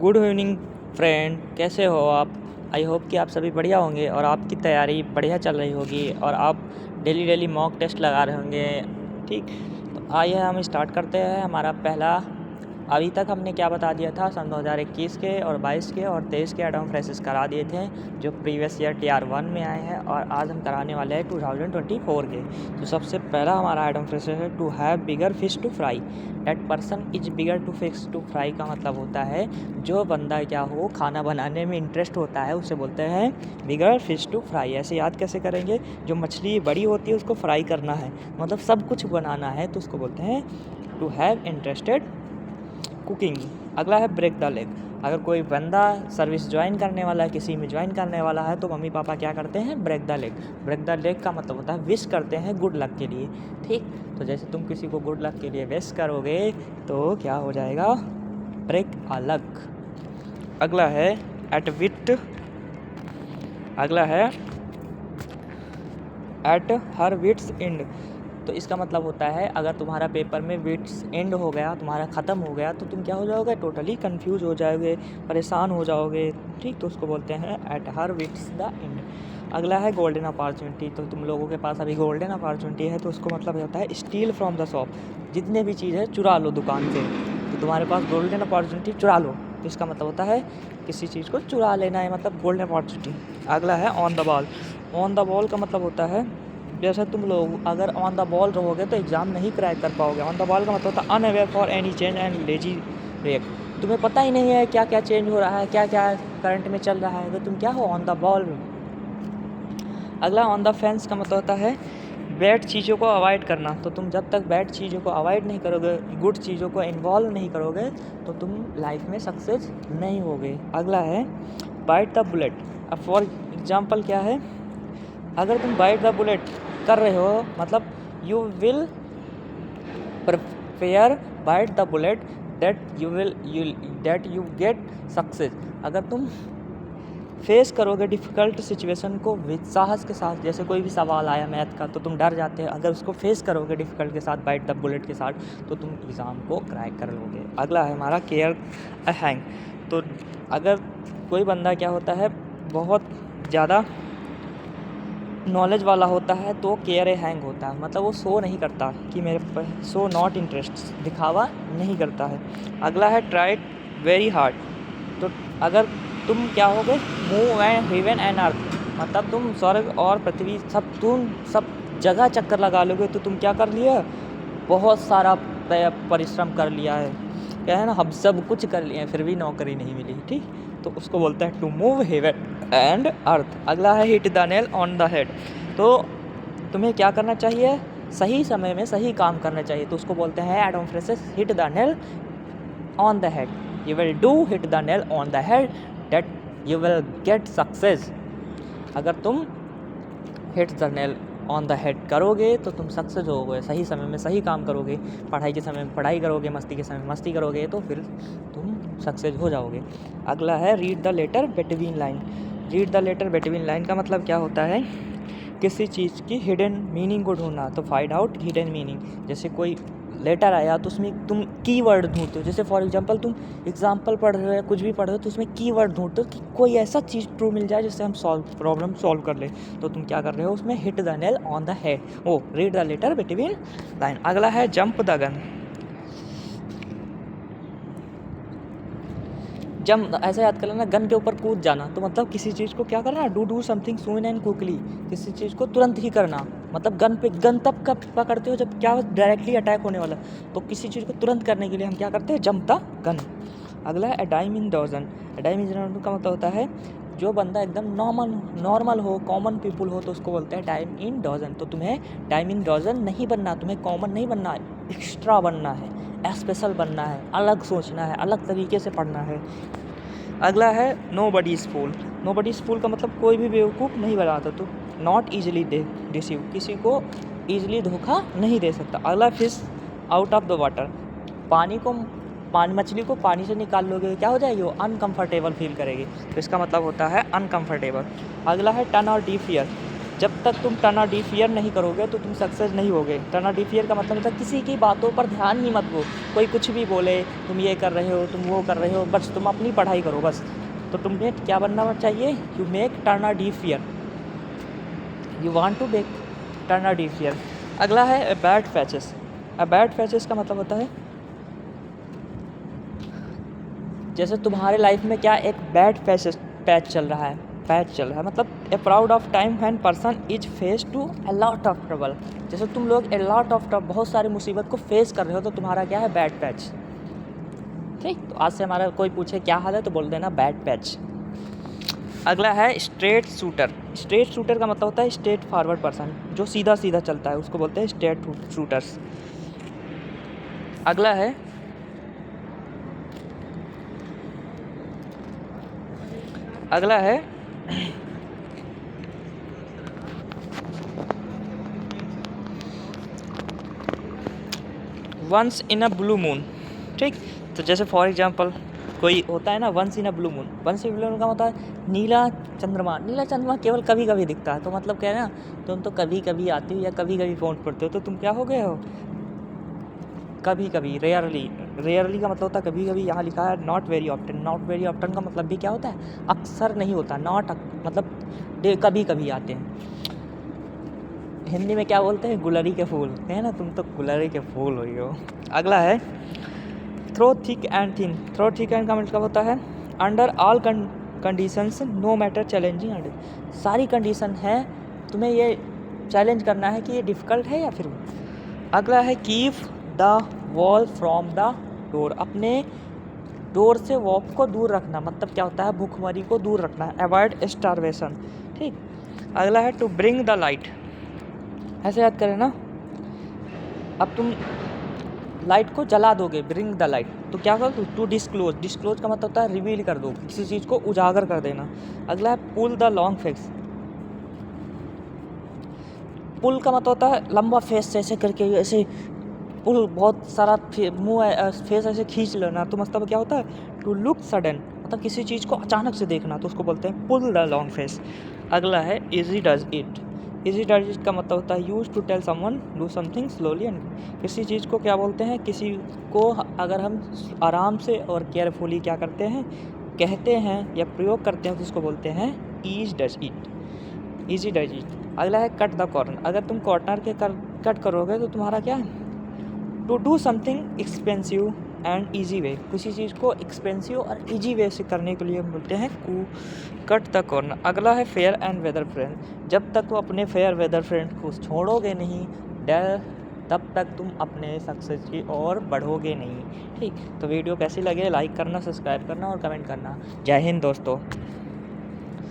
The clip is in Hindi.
गुड इवनिंग फ्रेंड, कैसे हो आप। आई होप कि आप सभी बढ़िया होंगे और आपकी तैयारी बढ़िया चल रही होगी और आप डेली डेली मॉक टेस्ट लगा रहे होंगे। ठीक, तो आइए हम स्टार्ट करते हैं हमारा पहला। अभी तक हमने क्या बता दिया था, सन 2021 के और 22 के और 23 के एडम फ्रेशेस करा दिए थे जो प्रीवियस ईयर TR1 में आए हैं, और आज हम कराने वाले हैं 2024 के। तो सबसे पहला हमारा एडम फ्रेशेस है to have bigger fish to fry. That person is bigger to fish to fry का मतलब होता है जो बंदा क्या हो खाना बनाने में इंटरेस्ट होता है उसे बोलते हैं बिगर फिश टू फ्राई। ऐसे याद कैसे करेंगे, जो मछली बड़ी होती है उसको फ्राई करना है, मतलब सब कुछ बनाना है, तो उसको बोलते हैं टू हैव इंटरेस्टेड कुकिंग। अगला है ब्रेक द लेग। अगर कोई बंदा सर्विस ज्वाइन करने वाला है, किसी में ज्वाइन करने वाला है, तो मम्मी पापा क्या करते हैं, break the leg. Break the leg का मतलब होता है विश करते हैं गुड लक के लिए। ठीक, तो जैसे तुम किसी को गुड लक के लिए विश करोगे तो क्या हो जाएगा, ब्रेक अ लक। अगला है एट विट। अगला है एट हर विट्स एंड। तो इसका मतलब होता है अगर तुम्हारा पेपर में विट्स एंड हो गया, तुम्हारा ख़त्म हो गया, तो तुम क्या हो जाओगे, टोटली कंफ्यूज हो जाओगे, परेशान हो जाओगे। ठीक, तो उसको बोलते हैं at her wits the end. अगला है गोल्डन अपॉर्चुनिटी। तो तुम लोगों के पास अभी गोल्डन अपॉर्चुनिटी है, तो उसको मतलब होता है स्टील फ्रॉम द शॉप। जितने भी चीज़ है चुरा लो दुकान से। तो तुम्हारे पास गोल्डन अपॉर्चुनिटी, चुरा लो, तो इसका मतलब होता है किसी चीज़ को चुरा लेना है, मतलब गोल्डन अपॉर्चुनिटी। अगला है on the ball. On the ball का मतलब होता है जैसे तुम लोग अगर ऑन द बॉल रहोगे तो एग्ज़ाम नहीं क्रैक कर पाओगे। ऑन द बॉल का मतलब होता है unaware for any change and lazy react. तुम्हें पता ही नहीं है क्या क्या चेंज हो रहा है, क्या क्या करंट में चल रहा है, तो तुम क्या हो, ऑन द बॉल। अगला ऑन द फेंस का मतलब होता है बैड चीज़ों को अवॉइड करना। तो तुम जब तक बैड चीज़ों को अवॉइड नहीं करोगे, गुड चीज़ों को इन्वॉल्व नहीं करोगे, तो तुम लाइफ में सक्सेस नहीं होगे। अगला है बाइट द बुलेट। अब फॉर एग्जाम्पल क्या है, अगर तुम बाइट द बुलेट कर रहे हो, मतलब you will prepare bite the bullet that you get success. अगर तुम फेस करोगे डिफ़िकल्ट सिचुएशन को विद साहस के साथ, जैसे कोई भी सवाल आया मैथ का तो तुम डर जाते हैं, अगर उसको फेस करोगे डिफ़िकल्ट के साथ, बाइट द बुलेट के साथ, तो तुम एग्ज़ाम को क्रैक कर लोगे। अगला है हमारा केयर अ हैंग। तो अगर कोई बंदा क्या होता है, बहुत ज़्यादा नॉलेज वाला होता है तो केयर ए हैंग होता है, मतलब वो शो नहीं करता कि मेरे पर, शो नॉट इंटरेस्ट, दिखावा नहीं करता है। अगला है ट्राई वेरी हार्ड। तो अगर तुम क्या होगे, मूव एंड हेवन एंड अर्थ, मतलब तुम स्वर्ग और पृथ्वी तुम सब जगह चक्कर लगा लोगे, तो तुम क्या कर लिया, बहुत सारा परिश्रम कर लिया है, क्या है ना, हम सब कुछ कर लिए फिर भी नौकरी नहीं मिली। ठीक, तो उसको बोलता है to move heaven and earth. अगला है hit the nail on the head. तो तुम्हें क्या करना चाहिए, सही समय में सही काम करना चाहिए, तो उसको बोलते हैं idiom phrases hit the nail on the head. You will do hit the nail on the head that you will get success. अगर तुम hit the nail on the head करोगे तो तुम सक्सेस होगे, सही समय में सही काम करोगे, पढ़ाई के समय में पढ़ाई करोगे, मस्ती के समय में मस्ती करोगे, तो फिर तुम सक्सेस हो जाओगे। अगला है read the letter between line. Read the letter between line का मतलब क्या होता है, किसी चीज़ की हिडन मीनिंग को ढूंढना, तो फाइंड आउट हिडन मीनिंग। जैसे कोई लेटर आया तो उसमें तुम कीवर्ड ढूंढते हो, जैसे फॉर एग्जांपल तुम एग्जांपल पढ़ रहे हो, कुछ भी पढ़ रहे हो, तो उसमें कीवर्ड ढूंढते हो कि कोई ऐसा चीज़ ट्रू मिल जाए जिससे हम प्रॉब्लम सॉल्व कर ले, तो तुम क्या कर रहे हो, उसमें hit the nail on the head, oh read the letter between line. अगला है जंप द गन। जंप ऐसा याद कर लेना, गन के ऊपर कूद जाना, तो मतलब किसी चीज़ को क्या करना, do something soon and quickly, किसी चीज़ को तुरंत ही करना, मतलब गन तब कब पकड़ते हो जब क्या डायरेक्टली अटैक होने वाला, तो किसी चीज़ को तुरंत करने के लिए हम क्या करते हैं, जंप द गन। अगला है a dime in dozen. A dime in dozen का मतलब होता है जो बंदा एकदम नॉर्मल हो, कॉमन पीपल हो, तो उसको बोलते हैं टाइम इन डजन। तो तुम्हें टाइम इन डजन नहीं बनना, तुम्हें कॉमन नहीं बनना, एक्स्ट्रा बनना है, स्पेशल बनना है, अलग सोचना है, अलग तरीके से पढ़ना है। अगला है nobody is fool. Nobody is fool का मतलब कोई भी बेवकूफ़ नहीं बनाता, तो नॉट ईजिली डिसीव, किसी को ईजिली धोखा नहीं दे सकता। अगला fish out of the water. मछली को पानी से निकाल लोगे क्या हो जाएगी, वो अनकंफर्टेबल फील करेगी, तो इसका मतलब होता है अनकंफर्टेबल। अगला है टन और डीप फियर। जब तक तुम टर्न डिफियर नहीं करोगे तो तुम सक्सेस नहीं होगे। टर्न डिफियर का मतलब होता है किसी की बातों पर ध्यान ही मत दो, कोई कुछ भी बोले, तुम ये कर रहे हो, तुम वो कर रहे हो, बस तुम अपनी पढ़ाई करो बस। तो तुम्हें क्या बनना चाहिए? You make turn differ, you want to make turn differ. अगला है बैड पैचेस। बैड पैचेस का मतलब होता है जैसे तुम्हारे लाइफ में क्या एक बैड पैच चल रहा है, मतलब a proud of time when person is face to a lot of trouble. जैसे तुम लोग ए लॉट ऑफ ट्रबल, बहुत सारी मुसीबत को फेस कर रहे हो, तो तुम्हारा क्या है? Bad patch. ठीक, तो आज से हमारा कोई पूछे क्या हाल है तो बोल देना बैड पैच। अगला है स्ट्रेट शूटर। स्ट्रेट शूटर का मतलब होता है स्ट्रेट फॉरवर्ड पर्सन, जो सीधा सीधा चलता है, उसको बोलते हैं स्ट्रेट शूटर्स। अगला है once in a blue moon. ठीक, तो जैसे फॉर एग्जांपल कोई होता है ना once in a blue moon. Once in blue moon का मतलब है नीला चंद्रमा। नीला चंद्रमा केवल कभी कभी दिखता है, तो मतलब क्या है ना, तुम तो कभी कभी आती हो या कभी कभी फ़ोन पढ़ते हो, तो तुम क्या हो गए हो? कभी कभी, रेयरली। रेयरली का मतलब होता है कभी कभी। यहाँ लिखा है not very often. Not very often का मतलब भी क्या होता है? अक्सर नहीं होता। नॉट मतलब कभी कभी आते हैं। हिंदी में क्या बोलते हैं? गुलरी के फूल, है ना, तुम तो गुलरी के फूल हुई हो। अगला है throw thick and thin. Throw thick and का मतलब होता है under all conditions no matter challenging and. सारी कंडीशन है, तुम्हें ये चैलेंज करना है कि ये डिफ़िकल्ट है या फिर। अगला है keep the wall from the door. अपने डोर से वॉल को दूर रखना, मतलब क्या होता है? भूखमरी को दूर रखना है, अवॉइड स्टारवेशन। ठीक। अगला है टू ब्रिंग द लाइट। ऐसे याद करें ना, अब तुम लाइट को जला दोगे, ब्रिंग द लाइट, तो क्या करो? To disclose. डिस्क्लोज का मतलब होता है रिवील कर दो, किसी चीज़ को उजागर कर देना। अगला है पुल द लॉन्ग फेस। पुल का मतलब होता है लंबा फेस, ऐसे करके ऐसे पुल, बहुत सारा मुँह फेस ऐसे खींच लेना, तो मतलब क्या होता है? टू लुक सडन, मतलब किसी चीज़ को अचानक से देखना, तो उसको बोलते हैं पुल द लॉन्ग फेस। अगला है easy does it. Easy does it का मतलब होता है use to tell someone do something slowly and. किसी चीज़ को क्या बोलते हैं? किसी को अगर हम आराम से और केयरफुली क्या करते हैं, कहते हैं या प्रयोग करते हैं, तो उसको बोलते हैं ease does it, easy does it. अगला है कट द कॉर्नर। अगर तुम कॉर्नर के कट करोगे तो तुम्हारा क्या है? To do something expensive and easy way. किसी चीज़ को एक्सपेंसिव और ईजी वे से करने के लिए हम बोलते हैं कट द कॉर्नर। अगला है फेयर एंड वेदर फ्रेंड। जब तक वो अपने फेयर वेदर फ्रेंड को छोड़ोगे नहीं तब तक तुम अपने सक्सेस की ओर बढ़ोगे नहीं। ठीक, तो वीडियो कैसी लगे लाइक करना, सब्सक्राइब करना और कमेंट करना। जय हिंद दोस्तों।